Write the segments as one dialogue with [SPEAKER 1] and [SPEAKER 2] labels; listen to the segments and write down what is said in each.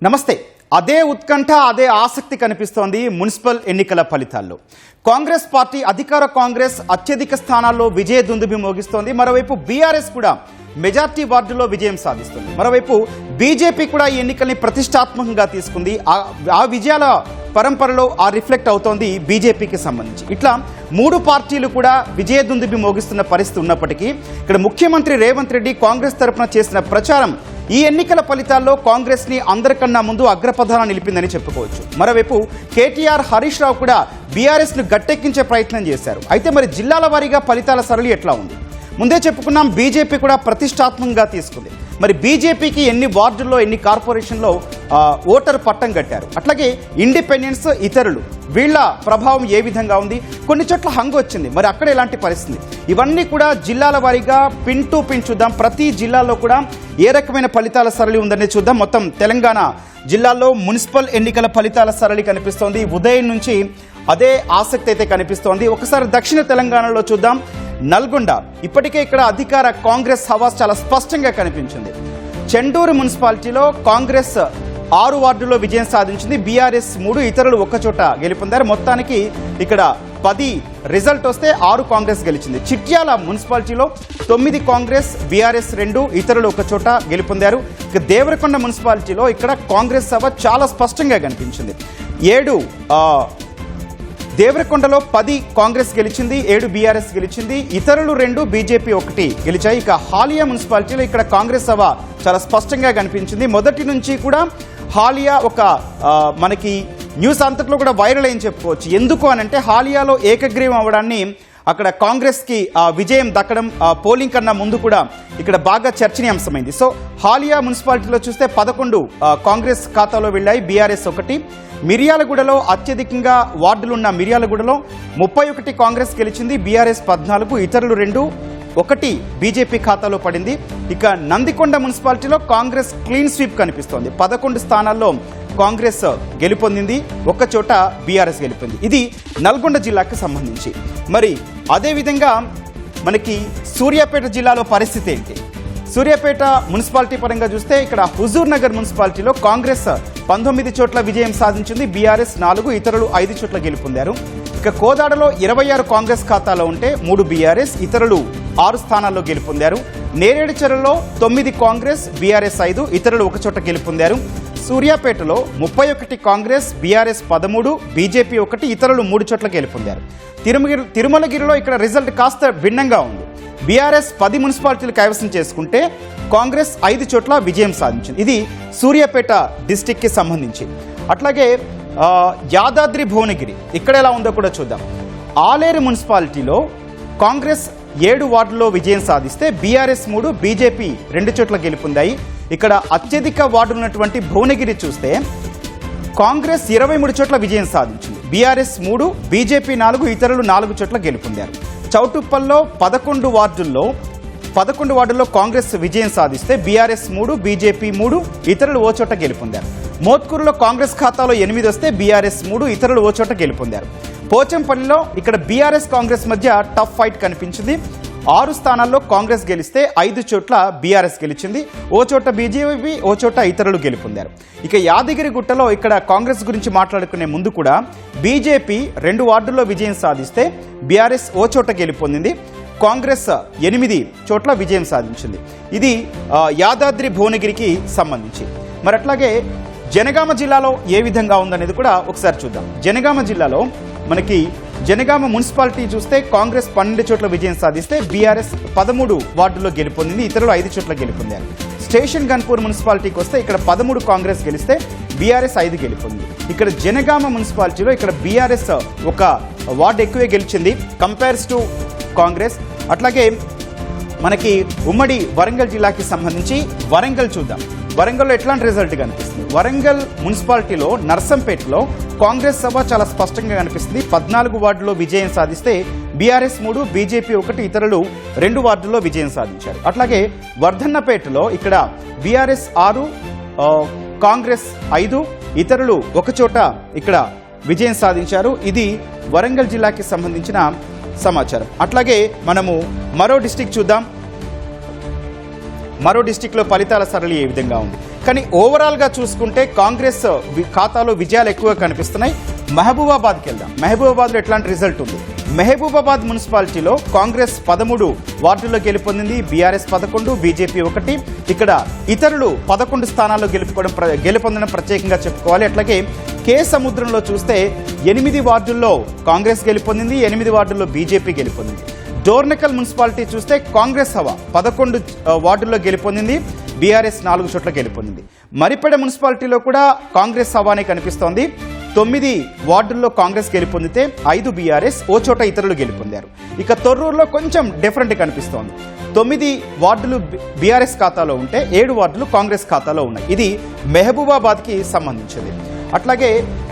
[SPEAKER 1] నమస్తే. అదే ఉత్కంఠ అదే ఆసక్తి కనిపిస్తోంది మున్సిపల్ ఎన్నికల ఫలితాల్లో. కాంగ్రెస్ పార్టీ అధికార కాంగ్రెస్ అత్యధిక స్థానాల్లో విజయ దుందుభి మోగిస్తోంది. మరోవైపు బీఆర్ఎస్ కూడా మెజార్టీ వార్డులో విజయం సాధిస్తుంది. మరోవైపు బీజేపీ కూడా ఈ ఎన్నికల్ని ప్రతిష్టాత్మకంగా తీసుకుంది. ఆ విజయాల పరంపరలో రిఫ్లెక్ట్ అవుతోంది బీజేపీకి సంబంధించి. ఇట్లా మూడు పార్టీలు కూడా విజయ దుందుభి మోగిస్తున్న పరిస్థితి ఉన్నప్పటికీ ఇక్కడ ముఖ్యమంత్రి రేవంత్ రెడ్డి కాంగ్రెస్ తరఫున చేసిన ప్రచారం ఈ ఎన్నికల ఫలితాల్లో కాంగ్రెస్ ని అందరికన్నా ముందు అగ్రపథాన నిలిపిందని చెప్పుకోవచ్చు. మరోవైపు కేటీఆర్, హరీష్ రావు కూడా బీఆర్ఎస్ ను గట్టెక్కించే ప్రయత్నం చేశారు. అయితే మరి జిల్లాల వారీగా ఫలితాల సరళి ఎట్లా ఉంది? ముందే చెప్పుకున్నాం, బీజేపీ కూడా ప్రతిష్టాత్మకంగా తీసుకుంది. మరి బీజేపీకి ఎన్ని వార్డుల్లో ఎన్ని కార్పొరేషన్లో ఓటర్ పట్టం కట్టారు, అట్లాగే ఇండిపెండెన్స్, ఇతరులు వీళ్ళ ప్రభావం ఏ విధంగా ఉంది? కొన్ని చోట్ల హంగు వచ్చింది, మరి అక్కడ ఎలాంటి పరిస్థితి? ఇవన్నీ కూడా జిల్లాల వారీగా పిన్ టు పిన్ చూద్దాం. ప్రతి జిల్లాలో కూడా ఏ రకమైన ఫలితాల సరళి ఉందని చూద్దాం. మొత్తం తెలంగాణ జిల్లాల్లో మున్సిపల్ ఎన్నికల ఫలితాల సరళి కనిపిస్తోంది. ఉదయం నుంచి అదే ఆసక్తి అయితే కనిపిస్తోంది. ఒకసారి దక్షిణ తెలంగాణలో చూద్దాం. నల్గొండ, ఇప్పటికే ఇక్కడ అధికార కాంగ్రెస్ హవా చాలా స్పష్టంగా కనిపించింది. చెండూరు మున్సిపాలిటీలో కాంగ్రెస్ 6 వార్డుల్లో విజయం సాధించింది. బీఆర్ఎస్ 3, ఇతరులు ఒక్కచోట గెలుపొందారు. మొత్తానికి ఇక్కడ 10 రిజల్ట్ వస్తే 6 కాంగ్రెస్ గెలిచింది. చిట్యాల మున్సిపాలిటీలో 9 కాంగ్రెస్, బీఆర్ఎస్ 2, ఇతరులు ఒక్కచోట గెలుపొందారు. ఇక దేవరకొండ మున్సిపాలిటీలో ఇక్కడ కాంగ్రెస్ సభ చాలా స్పష్టంగా కనిపించింది. 7 దేవరకొండలో 10 కాంగ్రెస్ గెలిచింది, 7 బీఆర్ఎస్ గెలిచింది, ఇతరులు 2, బీజేపీ 1 గెలిచాయి. ఇక హాలియా మున్సిపాలిటీలో ఇక్కడ కాంగ్రెస్ సభ చాలా స్పష్టంగా కనిపించింది. మొదటి నుంచి కూడా హాలియా ఒక మనకి న్యూస్ అంతట్లో కూడా వైరల్ అయింది చెప్పుకోవచ్చు. ఎందుకు అనంటే హాలియాలో ఏకగ్రీవం అవ్వడాన్ని అక్కడ కాంగ్రెస్కి విజయం దక్కడం పోలింగ్ కన్నా ముందు కూడా ఇక్కడ బాగా చర్చనీయాంశమైంది. సో హాలియా మున్సిపాలిటీలో చూస్తే 11 కాంగ్రెస్ ఖాతాలో వెళ్ళాయి, బీఆర్ఎస్ 1. మిర్యాలగూడలో అత్యధికంగా వార్డులున్న మిర్యాలగూడలో 31 కాంగ్రెస్ గెలిచింది, బీఆర్ఎస్ 14, ఇతరులు 2, 1 బీజేపీ ఖాతాలో పడింది. ఇక నందికొండ మున్సిపాలిటీలో కాంగ్రెస్ క్లీన్ స్వీప్ కనిపిస్తోంది. 11 స్థానాల్లో కాంగ్రెస్ గెలుపొందింది, ఒక్కచోట బీఆర్ఎస్ గెలుపొంది. ఇది నల్గొండ జిల్లాకు సంబంధించి. మరి అదేవిధంగా మనకి సూర్యాపేట జిల్లాలో పరిస్థితి ఏంటి? సూర్యాపేట మున్సిపాలిటీ పరంగా చూస్తే ఇక్కడ హుజూర్ నగర్ మున్సిపాలిటీలో కాంగ్రెస్ 19 చోట్ల విజయం సాధించింది, బీఆర్ఎస్ 4, ఇతరులు 5 చోట్ల గెలుపొందారు. ఇక కోదాడలో 26 కాంగ్రెస్ ఖాతాలో ఉంటే 3 బీఆర్ఎస్, ఇతరులు 6 స్థానాల్లో గెలుపొందారు. నేరేడుచెరులో 9 కాంగ్రెస్, బీఆర్ఎస్ 5, ఇతరులు 1 చోట గెలుపొందారు. సూర్యాపేటలో 31 కాంగ్రెస్, బీఆర్ఎస్ 13, బీజేపీ 1, ఇతరులు 3 చోట్ల గెలుపొందారు. తిరుమలగిరిలో ఇక్కడ రిజల్ట్ కాస్త భిన్నంగా ఉంది. బీఆర్ఎస్ 10 మున్సిపాలిటీలు కైవసం చేసుకుంటే కాంగ్రెస్ 5 చోట్ల విజయం సాధించింది. ఇది సూర్యాపేట డిస్టిక్కి సంబంధించి. అట్లాగే యాదాద్రి భువనగిరి ఇక్కడ ఎలా ఉందో కూడా చూద్దాం. ఆలేరు మున్సిపాలిటీలో కాంగ్రెస్ 7 వార్డుల్లో విజయం సాధిస్తే బీఆర్ఎస్ 3, బీజేపీ 2 చోట్ల గెలుపొందాయి. ఇక్కడ అత్యధిక వార్డులు ఉన్నటువంటి భువనగిరి చూస్తే కాంగ్రెస్ 23 చోట్ల విజయం సాధించింది, బీఆర్ఎస్ 3, బీజేపీ 4, ఇతరులు 4 చోట్ల గెలుపొందారు. చౌటుప్పల్లో 11 వార్డుల్లో కాంగ్రెస్ విజయం సాధిస్తే బీఆర్ఎస్ 3, బీజేపీ 3, ఇతరులు ఓ చోట గెలుపొందారు. మోత్కూరులో కాంగ్రెస్ ఖాతాలో 8 వస్తే బీఆర్ఎస్ 3, ఇతరులు ఓ చోట గెలుపొందారు. పోచంపల్లిలో ఇక్కడ బీఆర్ఎస్ కాంగ్రెస్ మధ్య టఫ్ ఫైట్ కనిపించింది. 6 స్థానాల్లో కాంగ్రెస్ గెలిస్తే 5 చోట్ల బీఆర్ఎస్ గెలిచింది, ఓ చోట బీజేపీ, ఓ చోట ఇతరులు గెలుపొందారు. ఇక యాదగిరిగుట్టలో ఇక్కడ కాంగ్రెస్ గురించి మాట్లాడుకునే ముందు కూడా బీజేపీ 2 వార్డుల్లో విజయం సాధిస్తే బీఆర్ఎస్ ఓ చోట గెలుపొందింది, కాంగ్రెస్ 8 చోట్ల విజయం సాధించింది. ఇది యాదాద్రి భువనగిరికి సంబంధించి. మరి అట్లాగే జనగామ జిల్లాలో ఏ విధంగా ఉందనేది కూడా ఒకసారి చూద్దాం. జనగామ జిల్లాలో మనకి జనగామ మున్సిపాలిటీ చూస్తే కాంగ్రెస్ 12 చోట్ల విజయం సాధిస్తే బీఆర్ఎస్ 13 వార్డుల్లో గెలుపొందింది, ఇతరులు 5 చోట్ల గెలుపొందారు. స్టేషన్ గన్పూర్ మున్సిపాలిటీకి వస్తే ఇక్కడ 13 కాంగ్రెస్ గెలిస్తే బీఆర్ఎస్ 5 గెలుపొంది. ఇక్కడ జనగామ మున్సిపాలిటీలో ఇక్కడ బీఆర్ఎస్ ఒక వార్డు ఎక్కువే గెలిచింది కంపేర్స్ టు కాంగ్రెస్. అట్లాగే మనకి ఉమ్మడి వరంగల్ జిల్లాకి సంబంధించి వరంగల్ చూద్దాం. వరంగల్లో ఎట్లాంటి రిజల్ట్ కనిపిస్తుంది? వరంగల్ మున్సిపాలిటీలో నర్సంపేటలో కాంగ్రెస్ సభ చాలా స్పష్టంగా కనిపిస్తుంది. 14 వార్డుల్లో విజయం సాధిస్తే బీఆర్ఎస్ 3, బీజేపీ 1, ఇతరులు 2 వార్డుల్లో విజయం సాధించారు. అట్లాగే వర్ధన్నపేటలో ఇక్కడ బీఆర్ఎస్ 6, కాంగ్రెస్ 5, ఇతరులు 1 చోట ఇక్కడ విజయం సాధించారు. ఇది వరంగల్ జిల్లాకి సంబంధించిన సమాచారం. అట్లాగే మనము మరో డిస్టిక్ చూద్దాం. మరో డిస్టిక్లో ఫలితాల సరళి ఏ విధంగా ఉంది? కానీ ఓవరాల్గా చూసుకుంటే కాంగ్రెస్ ఖాతాలో విజయాలు ఎక్కువగా కనిపిస్తున్నాయి. మహబూబాబాద్కి వెళ్దాం. మహబూబాబాద్లో ఎట్లాంటి రిజల్ట్ ఉంది? మహబూబాబాద్ మున్సిపాలిటీలో కాంగ్రెస్ 13 వార్డుల్లో గెలుపొందింది, బీఆర్ఎస్ 11, బీజేపీ 1. ఇక్కడ ఇతరులు 11 స్థానాల్లో గెలుపొందడం ప్రత్యేకంగా చెప్పుకోవాలి. అట్లాగే కే సముద్రంలో చూస్తే 8 వార్డుల్లో కాంగ్రెస్ గెలుపొందింది, 8 వార్డుల్లో బీజేపీ గెలుపొందింది. డోర్నకల్ మున్సిపాలిటీ చూస్తే కాంగ్రెస్ హవా 11 వార్డుల్లో గెలుపొందింది, బీఆర్ఎస్ 4 చోట్ల గెలుపొందింది. మరిపేడ మున్సిపాలిటీలో కూడా కాంగ్రెస్ హవానే కనిపిస్తోంది. 9 వార్డుల్లో కాంగ్రెస్ గెలుపొందితే 5 బీఆర్ఎస్, ఓ చోట ఇతరులు గెలుపొందారు. ఇక తొర్రూరులో కొంచెం డిఫరెంట్ కనిపిస్తోంది. 9 వార్డులు బీఆర్ఎస్ ఖాతాలో ఉంటే 7 వార్డులు కాంగ్రెస్ ఖాతాలో ఉన్నాయి. ఇది మహబూబాబాద్కి సంబంధించింది. అట్లాగే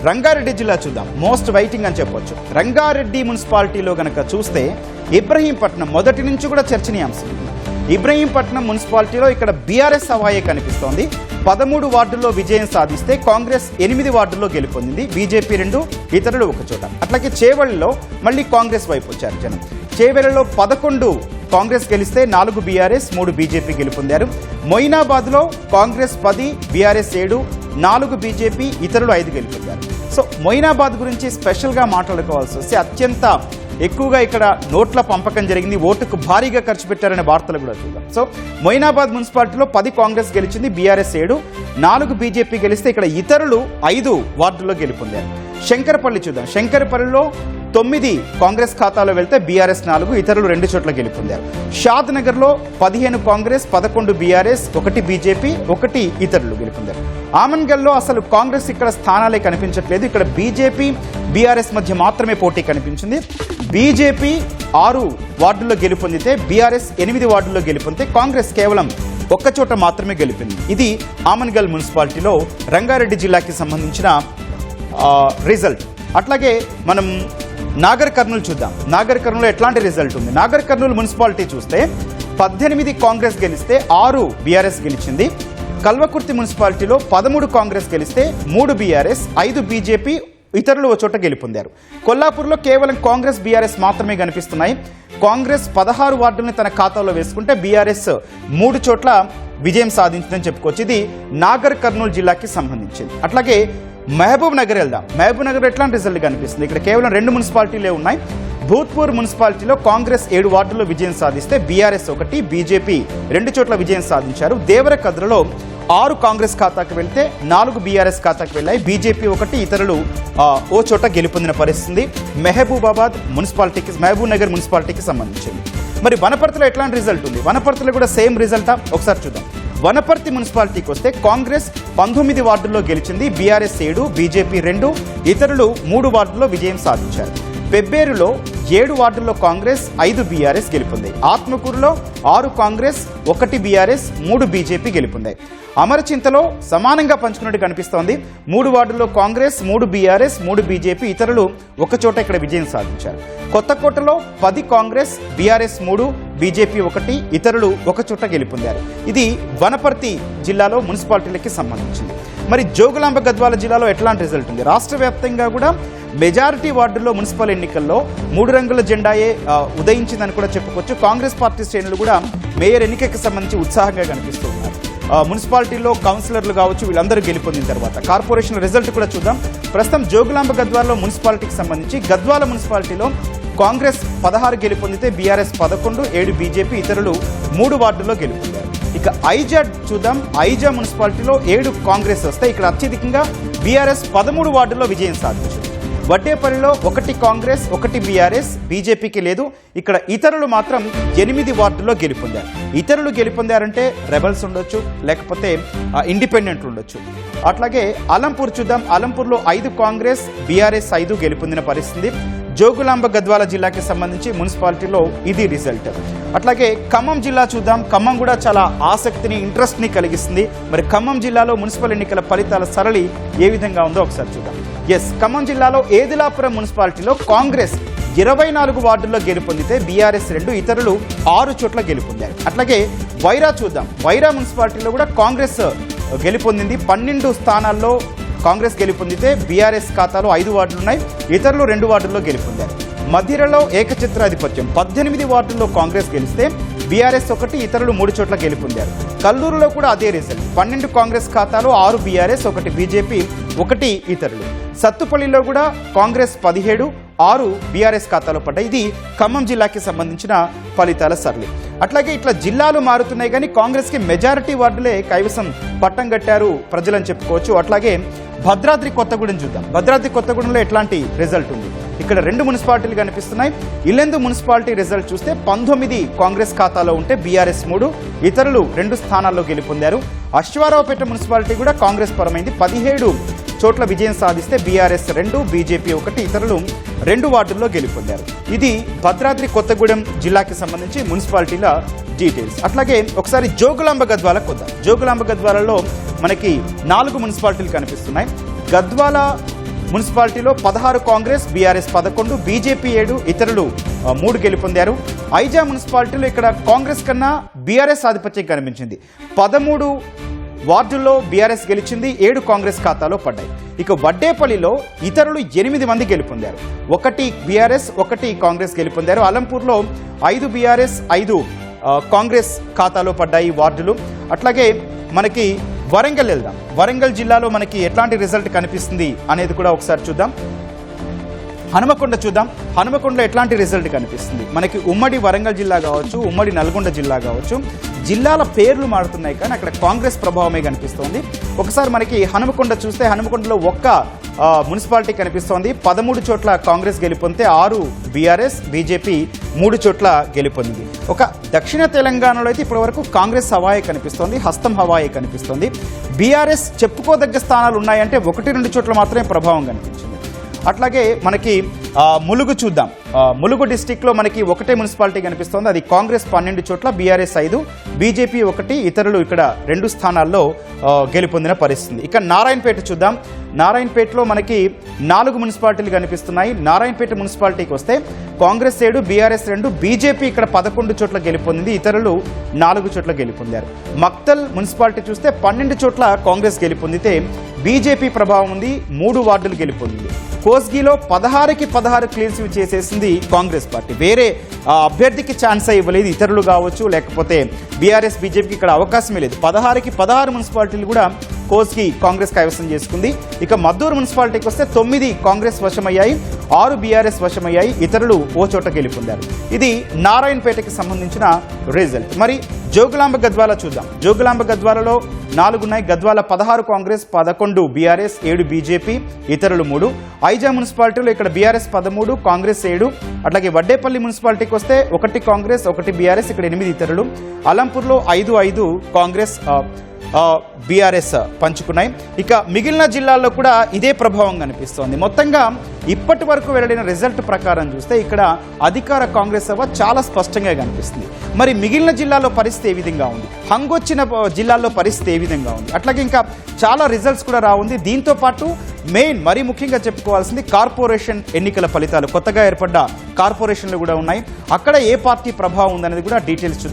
[SPEAKER 1] రంగారెడ్డి జిల్లా చూద్దాం. మోస్ట్ వైటింగ్ అని చెప్పొచ్చు. రంగారెడ్డి మున్సిపాలిటీలో గనక చూస్తే ఇబ్రహీంపట్నం మొదటి నుంచి కూడా చర్చనీయాంశం. ఇబ్రహీంపట్నం మున్సిపాలిటీలో ఇక్కడ బీఆర్ఎస్ హవాయే కనిపిస్తోంది. 13 వార్డుల్లో విజయం సాధిస్తే కాంగ్రెస్ 8 వార్డుల్లో గెలుపొందింది, బీజేపీ 2, ఇతరులు 1 చోట. అట్లాగే చేవెళ్లలో మళ్ళీ కాంగ్రెస్ వైపు వచ్చారు జనం. చేవెళ్లలో 11 కాంగ్రెస్ గెలిస్తే 4 బీఆర్ఎస్, 3 బీజేపీ గెలుపొందారు. మొయినాబాద్లో కాంగ్రెస్ 10, బీఆర్ఎస్ 7, 4 బీజేపీ, ఇతరులు 5 గెలుపొందారు. సో మొయినాబాద్ గురించి స్పెషల్గా మాట్లాడుకోవాల్సి వస్తే అత్యంత ఎక్కువగా ఇక్కడ నోట్ల పంపకం జరిగింది, ఓటుకు భారీగా ఖర్చు పెట్టారనే వార్తలు కూడా చూద్దాం. సో మొయినాబాద్ మున్సిపాలిటీలో 10 కాంగ్రెస్ గెలిచింది, బీఆర్ఎస్ 7, 4 బీజేపీ గెలిస్తే ఇక్కడ ఇతరులు 5 వార్డుల్లో గెలుపొందారు. శంకరపల్లి చూద్దాం. శంకరపల్లిలో 9 కాంగ్రెస్ ఖాతాలో వెళ్తే బీఆర్ఎస్ 4, ఇతరులు 2 చోట్ల గెలుపొందారు. షాద్ నగర్లో 15 కాంగ్రెస్, 11 బీఆర్ఎస్, 1 బీజేపీ, 1 ఇతరులు గెలుపొందారు. ఆమన్గల్లో అసలు కాంగ్రెస్ ఇక్కడ స్థానాలే కనిపించట్లేదు. ఇక్కడ బీజేపీ బీఆర్ఎస్ మధ్య మాత్రమే పోటీ కనిపించింది. బీజేపీ 6 వార్డుల్లో గెలుపొందితే బీఆర్ఎస్ 8 వార్డుల్లో గెలుపొందితే కాంగ్రెస్ కేవలం 1 చోట మాత్రమే గెలిపింది. ఇది ఆమన్గల్ మున్సిపాలిటీలో రంగారెడ్డి జిల్లాకి సంబంధించిన రిజల్ట్. అట్లాగే మనం నాగర్ కర్నూలు చూద్దాం. నాగర్ కర్నూలు ఎట్లాంటి రిజల్ట్ ఉంది? నాగర్ కర్నూలు మున్సిపాలిటీ చూస్తే 18 కాంగ్రెస్ గెలిస్తే 6 బీఆర్ఎస్ గెలిచింది. కల్వకుర్తి మున్సిపాలిటీలో 13 కాంగ్రెస్ గెలిస్తే 3 బీఆర్ఎస్, 5 బీజేపీ, ఇతరులు ఓ చోట గెలుపొందారు. కొల్లాపూర్లో కేవలం కాంగ్రెస్ బీఆర్ఎస్ మాత్రమే కనిపిస్తున్నాయి. కాంగ్రెస్ 16 వార్డుల్ని తన ఖాతాలో వేసుకుంటే బీఆర్ఎస్ 3 చోట్ల విజయం సాధించిందని చెప్పుకోవచ్చు. ఇది నాగర్ కర్నూలు జిల్లాకి సంబంధించింది. అట్లాగే మహబూబ్ నగర్ వెళ్దాం. మహబూబ్ నగర్ ఎట్లాంటి రిజల్ట్ కనిపిస్తుంది? ఇక్కడ కేవలం 2 మున్సిపాలిటీలే ఉన్నాయి. భూత్పూర్ మున్సిపాలిటీలో కాంగ్రెస్ 7 వార్డుల్లో విజయం సాధిస్తే బీఆర్ఎస్ 1, బీజేపీ 2 చోట్ల విజయం సాధించారు. దేవరకద్రలో 6 కాంగ్రెస్ ఖాతాకు వెళ్తే 4 బీఆర్ఎస్ ఖాతాకు వెళ్ళాయి, బీజేపీ 1, ఇతరులు ఓ చోట గెలుపొందిన పరిస్థితి మహబూబ్ నగర్ మున్సిపాలిటీకి సంబంధించింది. మరి వనపర్తిలో ఎట్లాంటి రిజల్ట్ ఉంది? వనపర్తిలో కూడా సేమ్ రిజల్టా? ఒకసారి చూద్దాం. వనపర్తి మున్సిపాలిటీకి వస్తే కాంగ్రెస్ 19 వార్డుల్లో గెలిచింది, బీఆర్ఎస్ 7, బీజేపీ 2, ఇతరులు 3 వార్డుల్లో విజయం సాధించారు. పెబ్బేరులో 7 వార్డుల్లో కాంగ్రెస్, 5 బీఆర్ఎస్ గెలుపొందాయి. ఆత్మకూరులో 6 కాంగ్రెస్, 1 బీఆర్ఎస్, 3 బీజేపీ గెలుపొందాయి. అమరచింతలో సమానంగా పంచుకున్నట్టు కనిపిస్తోంది. 3 వార్డుల్లో కాంగ్రెస్, 3 బీఆర్ఎస్, 3 బీజేపీ, ఇతరులు 1 చోట ఇక్కడ విజయం సాధించారు. కొత్తకోటలో 10 కాంగ్రెస్, బీఆర్ఎస్ 3, బీజేపీ 1, ఇతరులు 1 చోట గెలుపొందారు. ఇది వనపర్తి జిల్లాలో మున్సిపాలిటీలకి సంబంధించింది. మరి జోగులాంబ గద్వాల జిల్లాలో ఎట్లాంటి రిజల్ట్ ఉంది? రాష్ట్ర వ్యాప్తంగా కూడా మెజారిటీ వార్డుల్లో మున్సిపల్ ఎన్నికల్లో 3 రంగుల జెండాయే ఉదయించిందని కూడా చెప్పుకోవచ్చు. కాంగ్రెస్ పార్టీ శ్రేణులు కూడా మేయర్ ఎన్నికకి సంబంధించి ఉత్సాహంగా కనిపిస్తూ ఉన్నారు. మున్సిపాలిటీలో కౌన్సిలర్లు కావచ్చు, వీళ్ళందరూ గెలుపొందిన తర్వాత కార్పొరేషన్ రిజల్ట్ కూడా చూద్దాం. ప్రస్తుతం జోగులాంబ గద్వాలలో మున్సిపాలిటీకి సంబంధించి గద్వాల మున్సిపాలిటీలో కాంగ్రెస్ 16 గెలుపొందితే బీఆర్ఎస్ 11, 7 బీజేపీ, ఇతరులు 3 వార్డుల్లో గెలుపొందారు. ఇక ఐజా చూద్దాం. ఐజా మున్సిపాలిటీలో 7 కాంగ్రెస్ వస్తే ఇక్కడ అత్యధికంగా బీఆర్ఎస్ 13 వార్డుల్లో విజయం సాధించింది. వడ్డేపల్లిలో 1 కాంగ్రెస్, 1 బీఆర్ఎస్, బీజేపీకి లేదు. ఇక్కడ ఇతరులు మాత్రం 8 వార్డుల్లో గెలుపొందారు. ఇతరులు గెలుపొందారంటే రెబల్స్ ఉండొచ్చు, లేకపోతే ఇండిపెండెంట్లు ఉండొచ్చు. అట్లాగే అలంపూర్ చూద్దాం. అలంపూర్లో 5 కాంగ్రెస్, బీఆర్ఎస్ 5 గెలుపొందిన పరిస్థితి. జోగులాంబ గద్వాల జిల్లాకి సంబంధించి మున్సిపాలిటీలో ఇది రిజల్ట్. అట్లాగే ఖమ్మం జిల్లా చూద్దాం. ఖమ్మం కూడా చాలా ఆసక్తిని, ఇంట్రెస్ట్ని కలిగిస్తుంది. మరి ఖమ్మం జిల్లాలో మున్సిపల్ ఎన్నికల ఫలితాల సరళి ఏ విధంగా ఉందో ఒకసారి చూద్దాం. ఖమ్మం జిల్లాలో ఏదిలాపురం మున్సిపాలిటీలో కాంగ్రెస్ 24 వార్డుల్లో గెలుపొందితే బీఆర్ఎస్ 2, ఇతరులు 6 చోట్ల గెలుపొందారు. అట్లాగే వైరా చూద్దాం. వైరా మున్సిపాలిటీలో కూడా కాంగ్రెస్ గెలుపొందింది. 12 స్థానాల్లో కాంగ్రెస్ గెలుపొందితే బీఆర్ఎస్ ఖాతాలో 5 వార్డులు ఉన్నాయి, ఇతరులు 2 వార్డుల్లో గెలుపొందారు. మధిరలో ఏకఛత్రాధిపత్యం 18 వార్డుల్లో కాంగ్రెస్ గెలిస్తే బీఆర్ఎస్ 1, ఇతరులు 3 చోట్ల గెలుపొందారు. కల్లూరులో కూడా అదే రిజల్ట్. 12 కాంగ్రెస్ ఖాతాలో 6 బీఆర్ఎస్, 1 బీజేపీ, 1 ఇతరులు. సత్తుపల్లిలో కూడా కాంగ్రెస్ 17, 6 బీఆర్ఎస్ ఖాతాలో పడ్డాయి. ఇది ఖమ్మం జిల్లాకి సంబంధించిన ఫలితాల సరళి. అట్లాగే ఇట్లా జిల్లాలు మారుతున్నాయి కానీ కాంగ్రెస్కి మెజారిటీ వార్డులే కైవసం పట్టం కట్టారు ప్రజలని చెప్పుకోవచ్చు. అట్లాగే భద్రాద్రి కొత్తగూడెం చూద్దాం. భద్రాద్రి కొత్తగూడెంలో ఎట్లాంటి రిజల్ట్ ఉంది? ఇక్కడ 2 మున్సిపాలిటీలు కనిపిస్తున్నాయి. ఇల్లెందు మున్సిపాలిటీ రిజల్ట్ చూస్తే 19 కాంగ్రెస్ ఖాతాలో ఉంటే బీఆర్ఎస్ 3, ఇతరులు 2 స్థానాల్లో గెలుపొందారు. అశ్వారావుపేట మున్సిపాలిటీ కూడా కాంగ్రెస్ పరమైంది. 17 చోట్ల విజయం సాధిస్తే బీఆర్ఎస్ 2, బీజేపీ 1, ఇతరులు 2 వార్డుల్లో గెలుపొందారు. ఇది భద్రాద్రి కొత్తగూడెం జిల్లాకి సంబంధించి మున్సిపాలిటీల డీటెయిల్స్. అట్లాగే ఒకసారి జోగులాంబ గద్వాలకు వద్దాం. జోగులాంబ గద్వాలలో మనకి 4 మున్సిపాలిటీలు కనిపిస్తున్నాయి. గద్వాల మున్సిపాలిటీలో 16 కాంగ్రెస్, బీఆర్ఎస్ 11, బీజేపీ 7, ఇతరులు 3 గెలుపొందారు. ఐజా మున్సిపాలిటీలో ఇక్కడ కాంగ్రెస్ కన్నా బీఆర్ఎస్ ఆధిపత్యం కనిపించింది. 13 వార్డుల్లో బీఆర్ఎస్ గెలిచింది, 7 కాంగ్రెస్ ఖాతాలో పడ్డాయి. ఇక వడ్డేపల్లిలో ఇతరులు 8 మంది గెలుపొందారు. 1 బీఆర్ఎస్, 1 కాంగ్రెస్ గెలుపొందారు. అలంపూర్లో 5 బీఆర్ఎస్, 5 కాంగ్రెస్ ఖాతాలో పడ్డాయి వార్డులు. అట్లాగే మనకి వరంగల్ వెళ్దాం. వరంగల్ జిల్లాలో మనకి ఎట్లాంటి రిజల్ట్ కనిపిస్తుంది అనేది కూడా ఒకసారి చూద్దాం. హనుమకొండ చూద్దాం. హనుమకొండలో ఎట్లాంటి రిజల్ట్ కనిపిస్తుంది? మనకి ఉమ్మడి వరంగల్ జిల్లా కావచ్చు, ఉమ్మడి నల్గొండ జిల్లా కావచ్చు, జిల్లాల పేర్లు మారుతున్నాయి కానీ అక్కడ కాంగ్రెస్ ప్రభావమే కనిపిస్తోంది. ఒకసారి మనకి హనుమకొండ చూస్తే హనుమకొండలో 1 మున్సిపాలిటీ కనిపిస్తోంది. 13 చోట్ల కాంగ్రెస్ గెలుపొందితే 6 బీఆర్ఎస్, బీజేపీ 3 చోట్ల గెలుపొందింది. ఒక దక్షిణ తెలంగాణలో అయితే ఇప్పటివరకు కాంగ్రెస్ హవాయే కనిపిస్తోంది, హస్తం హవాయే కనిపిస్తోంది. బీఆర్ఎస్ చెప్పుకోదగ్గ స్థానాలు ఉన్నాయంటే 1-2 చోట్ల మాత్రమే ప్రభావం కనిపించింది. అట్లాగే మనకి ములుగు చూద్దాం. ములుగు డిస్టిక్లో మనకి 1 మున్సిపాలిటీ కనిపిస్తోంది. అది కాంగ్రెస్ 12 చోట్ల, బీఆర్ఎస్ 5, బీజేపీ 1, ఇతరులు ఇక్కడ 2 స్థానాల్లో గెలుపొందిన పరిస్థితి. ఇక నారాయణపేట చూద్దాం. నారాయణపేటలో మనకి 4 మున్సిపాలిటీలు కనిపిస్తున్నాయి. నారాయణపేట మున్సిపాలిటీకి వస్తే కాంగ్రెస్ 7, బీఆర్ఎస్ 2, బీజేపీ ఇక్కడ 11 చోట్ల గెలుపొందింది, ఇతరులు 4 చోట్ల గెలుపొందారు. మక్తల్ మున్సిపాలిటీ చూస్తే 12 చోట్ల కాంగ్రెస్ గెలుపొందితే బీజేపీ ప్రభావం ఉంది, 3 వార్డులు గెలుపొందింది. కోస్గిలో 16కి 16 క్లీన్ స్వీప్ చేసేసింది కాంగ్రెస్ పార్టీ. వేరే అభ్యర్థికి ఛాన్స్ ఇవ్వలేదు, ఇతరులు కావచ్చు లేకపోతే బీఆర్ఎస్, బీజేపీకి ఇక్కడ అవకాశమే లేదు. 16కి 16 మున్సిపాలిటీలు కూడా కోస్గి కాంగ్రెస్ కైవసం చేసుకుంది. ఇక మద్దూరు మున్సిపాలిటీకి వస్తే 9 కాంగ్రెస్ వశమయ్యాయి, 6 బీఆర్ఎస్ వశమయ్యాయి, ఇతరులు ఓ చోట గెలుపొందారు. ఇది నారాయణపేటకి సంబంధించిన రిజల్ట్. మరి జోగులాంబ గద్వాల చూద్దాం. జోగులాంబ గద్వాలలో 4 ఉన్నాయి. గద్వాల 16 కాంగ్రెస్, 11 బీఆర్ఎస్, 7 బీజేపీ, ఇతరులు 3. ఐజా మున్సిపాలిటీలో ఇక్కడ బీఆర్ఎస్ 13, కాంగ్రెస్ 7. అట్లాగే వడ్డేపల్లి మున్సిపాలిటీకి వస్తే 1 కాంగ్రెస్, 1 బీఆర్ఎస్, ఇక్కడ 8 ఇతరులు. అలంపూర్లో 5 కాంగ్రెస్, బీఆర్ఎస్ పంచుకున్నాయి. ఇక మిగిలిన జిల్లాల్లో కూడా ఇదే ప్రభావం కనిపిస్తోంది. మొత్తంగా ఇప్పటి వరకు వెల్లడిన రిజల్ట్ ప్రకారం చూస్తే ఇక్కడ అధికార కాంగ్రెస్ సభ చాలా స్పష్టంగా కనిపిస్తుంది. మరి మిగిలిన జిల్లాలో పరిస్థితి ఏ విధంగా ఉంది, హంగొచ్చిన జిల్లాల్లో పరిస్థితి ఏ విధంగా ఉంది, అట్లాగే ఇంకా చాలా రిజల్ట్స్ కూడా రావుంది. దీంతో పాటు మరీ ముఖ్యంగా చెప్పుకోవాల్సింది కార్పొరేషన్ ఎన్నికల ఫలితాలు. కొత్తగా ఏర్పడ్డ కార్పొరేషన్లు కూడా ఉన్నాయి. అక్కడ ఏ పార్టీ ప్రభావం ఉందనేది కూడా డీటెయిల్స్ చూద్దాం.